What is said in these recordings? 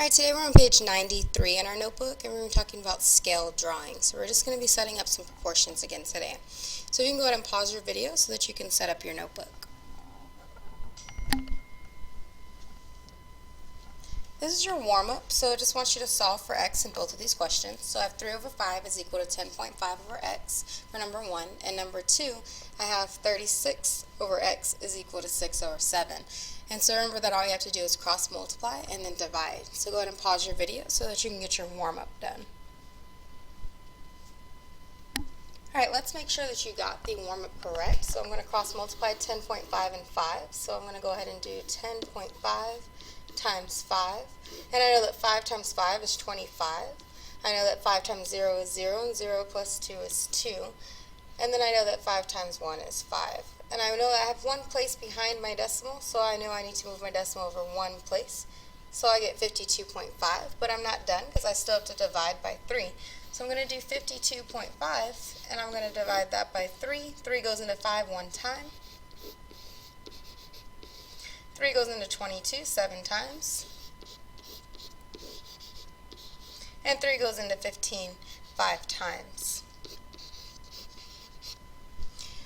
Alright, today we're on page 93 in our notebook, and we're talking about scale drawing. So we're just going to be setting up some proportions again today. So you can go ahead and pause your video so that you can set up your notebook. This is your warm-up, so I just want you to solve for x in both of these questions. So I have 3 over 5 is equal to 10.5 over x for number 1, and number 2, I have 36 over x is equal to 6 over 7. And so remember that all you have to do is cross multiply and then divide. So go ahead and pause your video so that you can get your warm-up done. Alright, let's make sure that you got the warm-up correct. So I'm going to cross multiply 10.5 and 5. So I'm going to go ahead and do 10.5 times 5. And I know that 5 times 5 is 25. I know that 5 times 0 is 0, and 0 plus 2 is 2. And then I know that 5 times 1 is 5. And I know that I have one place behind my decimal, so I know I need to move my decimal over one place. So I get 52.5, but I'm not done because I still have to divide by 3. So I'm going to do 52.5, and I'm going to divide that by 3. 3 goes into 5 one time. 3 goes into 22 7 times. And 3 goes into 15 5 times.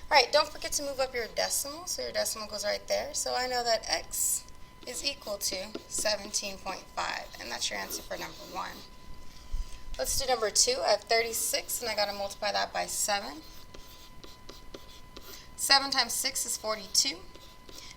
Alright, don't forget to move up your decimal, so your decimal goes right there. So I know that x is equal to 17.5, and that's your answer for number 1. Let's do number 2. I have 36, and I got to multiply that by 7. 7 times 6 is 42.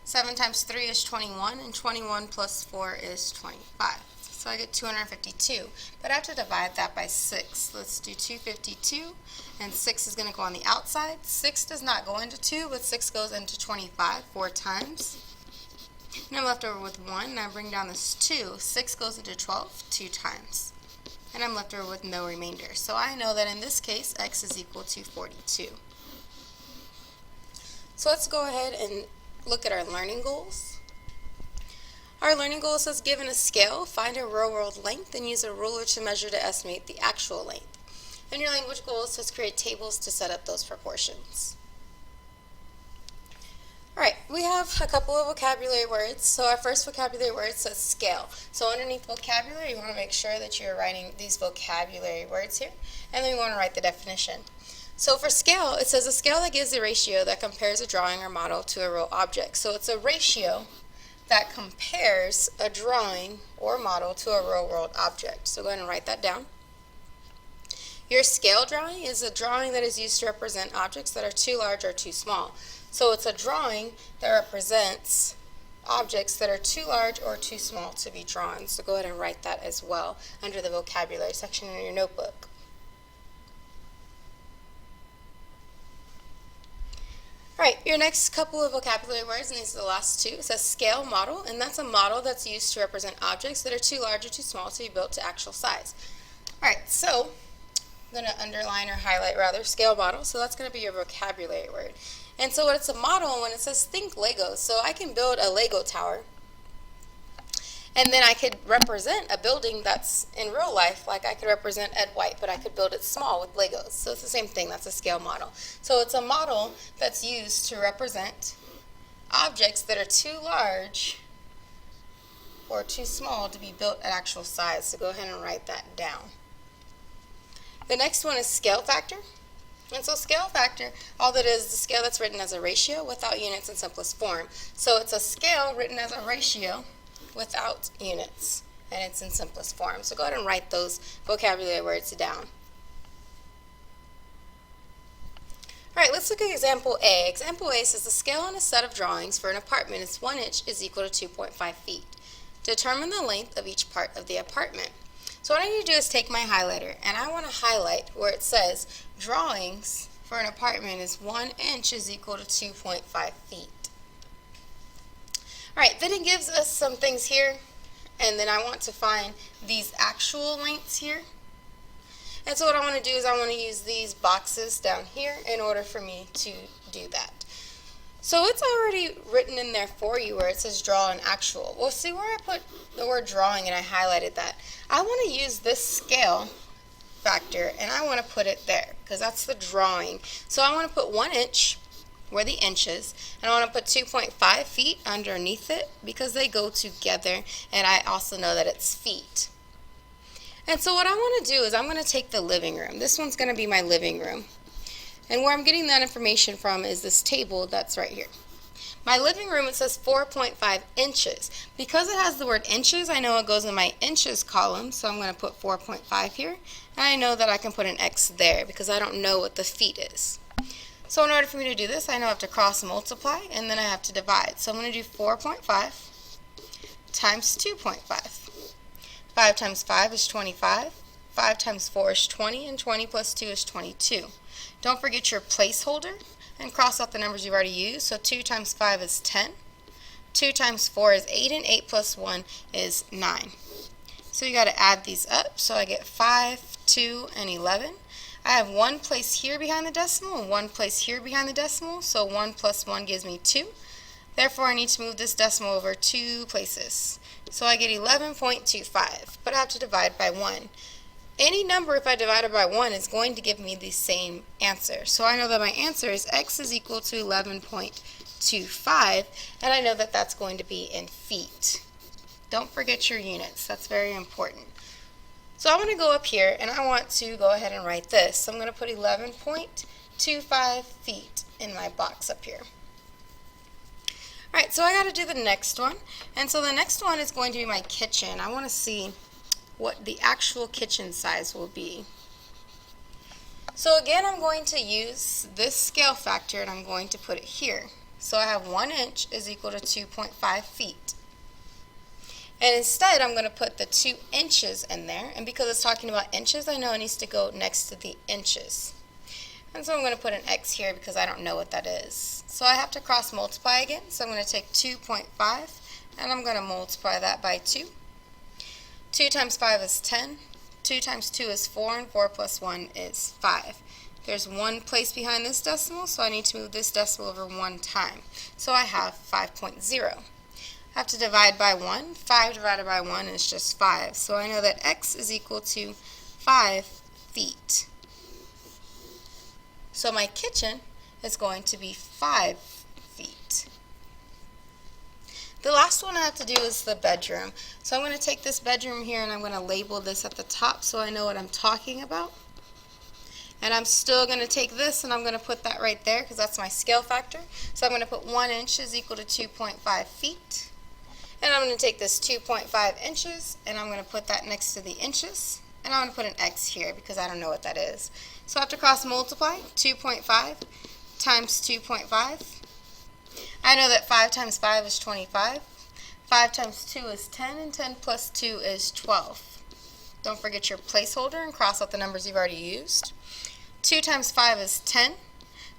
7 times 3 is 21, and 21 plus 4 is 25. So I get 252, but I have to divide that by 6. Let's do 252, and 6 is going to go on the outside. 6 does not go into 2, but 6 goes into 25 4 times. And I'm left over with 1, and I bring down this 2. 6 goes into 12 2 times. And I'm left over with no remainder. So I know that in this case, x is equal to 42. So let's go ahead and look at our learning goals. Our learning goal says, given a scale, find a real world length and use a ruler to measure to estimate the actual length. And your language goal says create tables to set up those proportions. Alright, we have a couple of vocabulary words. So our first vocabulary word says scale. So underneath vocabulary, you want to make sure that you're writing these vocabulary words here. And then we want to write the definition. So for scale, it says a scale that gives a ratio that compares a drawing or model to a real object. So it's a ratio that compares a drawing or model to a real-world object. So go ahead and write that down. Your scale drawing is a drawing that is used to represent objects that are too large or too small. So it's a drawing that represents objects that are too large or too small to be drawn. So go ahead and write that as well under the vocabulary section in your notebook. Alright, your next couple of vocabulary words, and these are the last two, it says scale model, and that's a model that's used to represent objects that are too large or too small to be built to actual size. Alright, so I'm going to underline or highlight rather scale model, so that's going to be your vocabulary word. And so it's a model when it says think Legos, so I can build a Lego tower. And then I could represent a building that's in real life, like I could represent Ed White, but I could build it small with Legos. So it's the same thing, that's a scale model. So it's a model that's used to represent objects that are too large or too small to be built at actual size. So go ahead and write that down. The next one is scale factor. And so scale factor, all that is the scale that's written as a ratio without units in simplest form. So it's a scale written as a ratio without units, and it's in simplest form. So go ahead and write those vocabulary words down. Alright, let's look at example A. Example A says the scale on a set of drawings for an apartment is 1 inch is equal to 2.5 feet. Determine the length of each part of the apartment. So what I need to do is take my highlighter, and I want to highlight where it says drawings for an apartment is 1 inch is equal to 2.5 feet. Alright, then it gives us some things here, and then I want to find these actual lengths here. And so what I want to do is I want to use these boxes down here in order for me to do that. So it's already written in there for you where it says draw an actual. Well, see where I put the word drawing and I highlighted that. I want to use this scale factor and I want to put it there because that's the drawing. So I want to put 1 inch were the inches, and I want to put 2.5 feet underneath it because they go together, and I also know that it's feet. And so what I want to do is I'm going to take the living room. This one's going to be my living room. And where I'm getting that information from is this table that's right here. My living room, it says 4.5 inches. Because it has the word inches, I know it goes in my inches column, so I'm going to put 4.5 here. And I know that I can put an X there because I don't know what the feet is. So in order for me to do this, I know I have to cross multiply, and then I have to divide. So I'm going to do 4.5 times 2.5. 5 times 5 is 25, 5 times 4 is 20, and 20 plus 2 is 22. Don't forget your placeholder and cross out the numbers you've already used. So 2 times 5 is 10, 2 times 4 is 8, and 8 plus 1 is 9. So you got to add these up. So I get 5, 2, and 11. I have one place here behind the decimal and one place here behind the decimal, so 1 plus 1 gives me 2. Therefore, I need to move this decimal over 2 places. So I get 11.25, but I have to divide by 1. Any number, if I divide it by 1, is going to give me the same answer. So I know that my answer is x is equal to 11.25, and I know that that's going to be in feet. Don't forget your units. That's very important. So I'm going to go up here, and I want to go ahead and write this. So I'm going to put 11.25 feet in my box up here. Alright, so I got to do the next one. And so the next one is going to be my kitchen. I want to see what the actual kitchen size will be. So again, I'm going to use this scale factor, and I'm going to put it here. So I have 1 inch is equal to 2.5 feet. And instead, I'm going to put the 2 inches in there. And because it's talking about inches, I know it needs to go next to the inches. And so I'm going to put an X here because I don't know what that is. So I have to cross multiply again. So I'm going to take 2.5 and I'm going to multiply that by 2. 2 times 5 is 10. 2 times 2 is 4, and 4 plus 1 is 5. There's one place behind this decimal, so I need to move this decimal over 1 time. So I have 5.0. I have to divide by 1. 5 divided by 1 is just 5. So I know that x is equal to 5 feet. So my kitchen is going to be 5 feet. The last one I have to do is the bedroom. So I'm going to take this bedroom here and I'm going to label this at the top so I know what I'm talking about. And I'm still going to take this and I'm going to put that right there because that's my scale factor. So I'm going to put 1 inch is equal to 2.5 feet. And I'm going to take this 2.5 inches and I'm going to put that next to the inches. And I'm going to put an X here because I don't know what that is. So I have to cross multiply 2.5 times 2.5. I know that 5 times 5 is 25. 5 times 2 is 10, and 10 plus 2 is 12. Don't forget your placeholder and cross out the numbers you've already used. 2 times 5 is 10.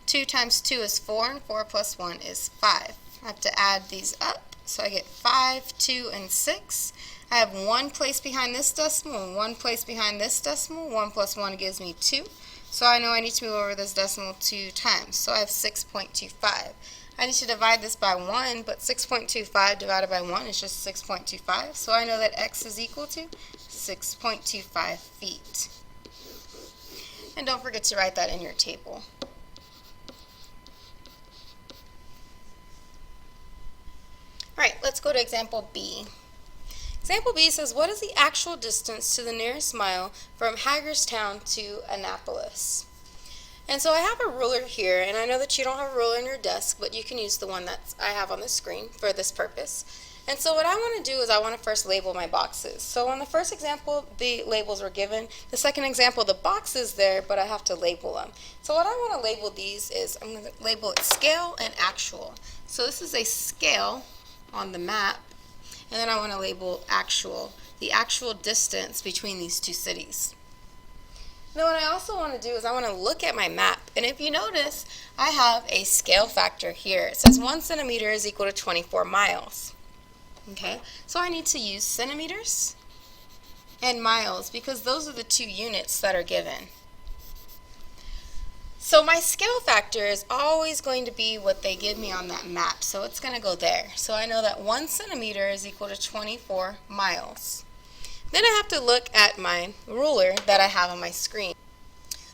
2 times 2 is 4, and 4 plus 1 is 5. I have to add these up, so I get 5, 2, and 6. I have one place behind this decimal and one place behind this decimal. 1 plus 1 gives me 2. So I know I need to move over this decimal 2 times. So I have 6.25. I need to divide this by 1, but 6.25 divided by 1 is just 6.25. So I know that x is equal to 6.25 feet. And don't forget to write that in your table. Alright, let's go to example B. Example B says, what is the actual distance to the nearest mile from Hagerstown to Annapolis? And so I have a ruler here, and I know that you don't have a ruler in your desk, but you can use the one that I have on the screen for this purpose. And so what I want to do is I want to first label my boxes. So on the first example, the labels were given. The second example, the box is there, but I have to label them. So what I want to label these is I'm going to label it scale and actual. So this is a scale on the map, and then I want to label actual, the actual distance between these two cities. Now what I also want to do is I want to look at my map, and if you notice, I have a scale factor here. It says 1 centimeter is equal to 24 miles. Okay, so I need to use centimeters and miles because those are the two units that are given. So my scale factor is always going to be what they give me on that map, so it's going to go there. So I know that 1 centimeter is equal to 24 miles. Then I have to look at my ruler that I have on my screen.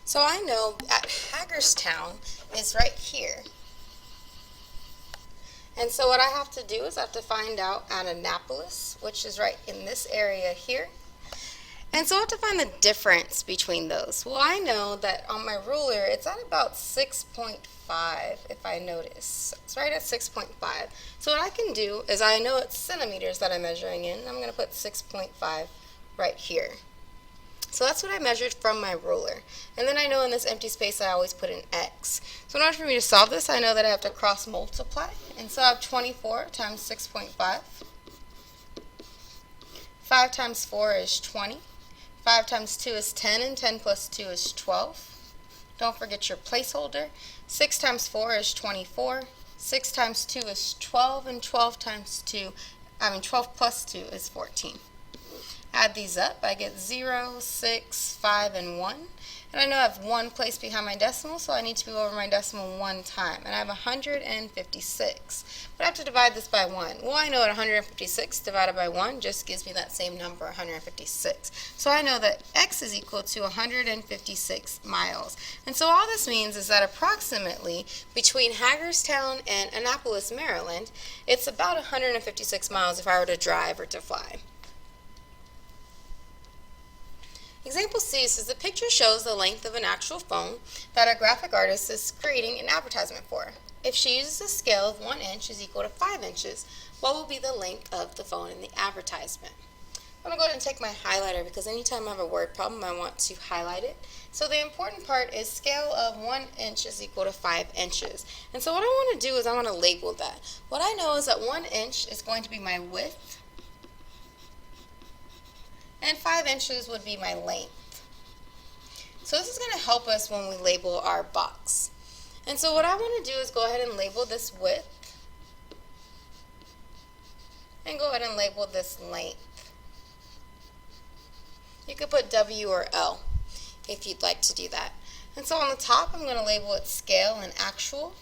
So I know at Hagerstown is right here. And so what I have to do is I have to find out Annapolis, which is right in this area here. And so I have to find the difference between those. Well, I know that on my ruler, it's at about 6.5 if I notice. It's right at 6.5. So what I can do is I know it's centimeters that I'm measuring in. I'm going to put 6.5 right here. So that's what I measured from my ruler. And then I know in this empty space I always put an X. So in order for me to solve this, I know that I have to cross multiply. And so I have 24 times 6.5. 5 times 4 is 20. 5 times 2 is 10, and 10 plus 2 is 12. Don't forget your placeholder. 6 times 4 is 24. 6 times 2 is 12, and 12 plus 2 is 14. Add these up, I get 0, 6, 5, and 1. And I know I have 1 place behind my decimal, so I need to move over my decimal 1 time. And I have 156. But I have to divide this by 1. Well, I know that 156 divided by 1 just gives me that same number, 156. So I know that X is equal to 156 miles. And so all this means is that approximately between Hagerstown and Annapolis, Maryland, it's about 156 miles if I were to drive or to fly. Example C says the picture shows the length of an actual phone that a graphic artist is creating an advertisement for. If she uses a scale of 1 inch is equal to 5 inches, what will be the length of the phone in the advertisement? I'm going to go ahead and take my highlighter because anytime I have a word problem, I want to highlight it. So the important part is scale of 1 inch is equal to 5 inches. And so what I want to do is I want to label that. What I know is that 1 inch is going to be my width, and 5 inches would be my length. So this is going to help us when we label our box. And so what I want to do is go ahead and label this width, and go ahead and label this length. You could put W or L if you'd like to do that. And so on the top, I'm going to label it scale and actual.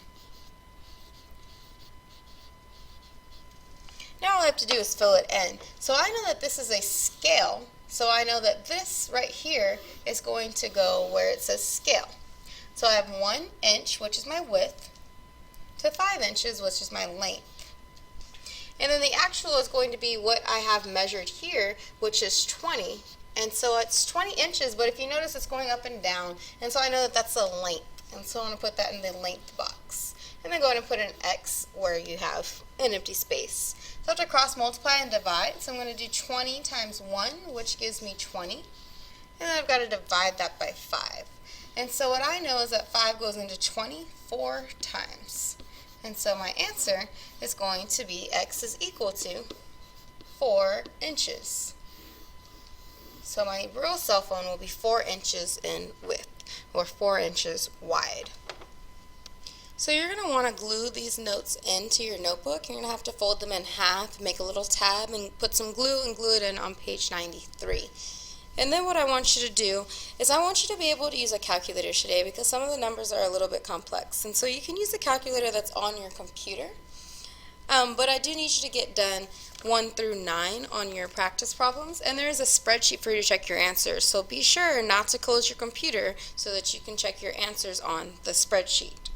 Now all I have to do is fill it in. So I know that this is a scale, so I know that this right here is going to go where it says scale. So I have 1 inch, which is my width, to 5 inches, which is my length. And then the actual is going to be what I have measured here, which is 20. And so it's 20 inches, but if you notice it's going up and down, and so I know that that's the length. And so I'm going to put that in the length box. And then go ahead and put an X where you have an empty space. So I have to cross multiply and divide. So I'm going to do 20 times 1, which gives me 20. And then I've got to divide that by 5. And so what I know is that 5 goes into 20 4 times. And so my answer is going to be X is equal to 4 inches. So my real cell phone will be 4 inches in width, or 4 inches wide. So you're going to want to glue these notes into your notebook. You're going to have to fold them in half, make a little tab, and put some glue and glue it in on page 93. And then what I want you to do is I want you to be able to use a calculator today because some of the numbers are a little bit complex. And so you can use the calculator that's on your computer. But I do need you to get done 1 through 9 on your practice problems, and there is a spreadsheet for you to check your answers. So be sure not to close your computer so that you can check your answers on the spreadsheet.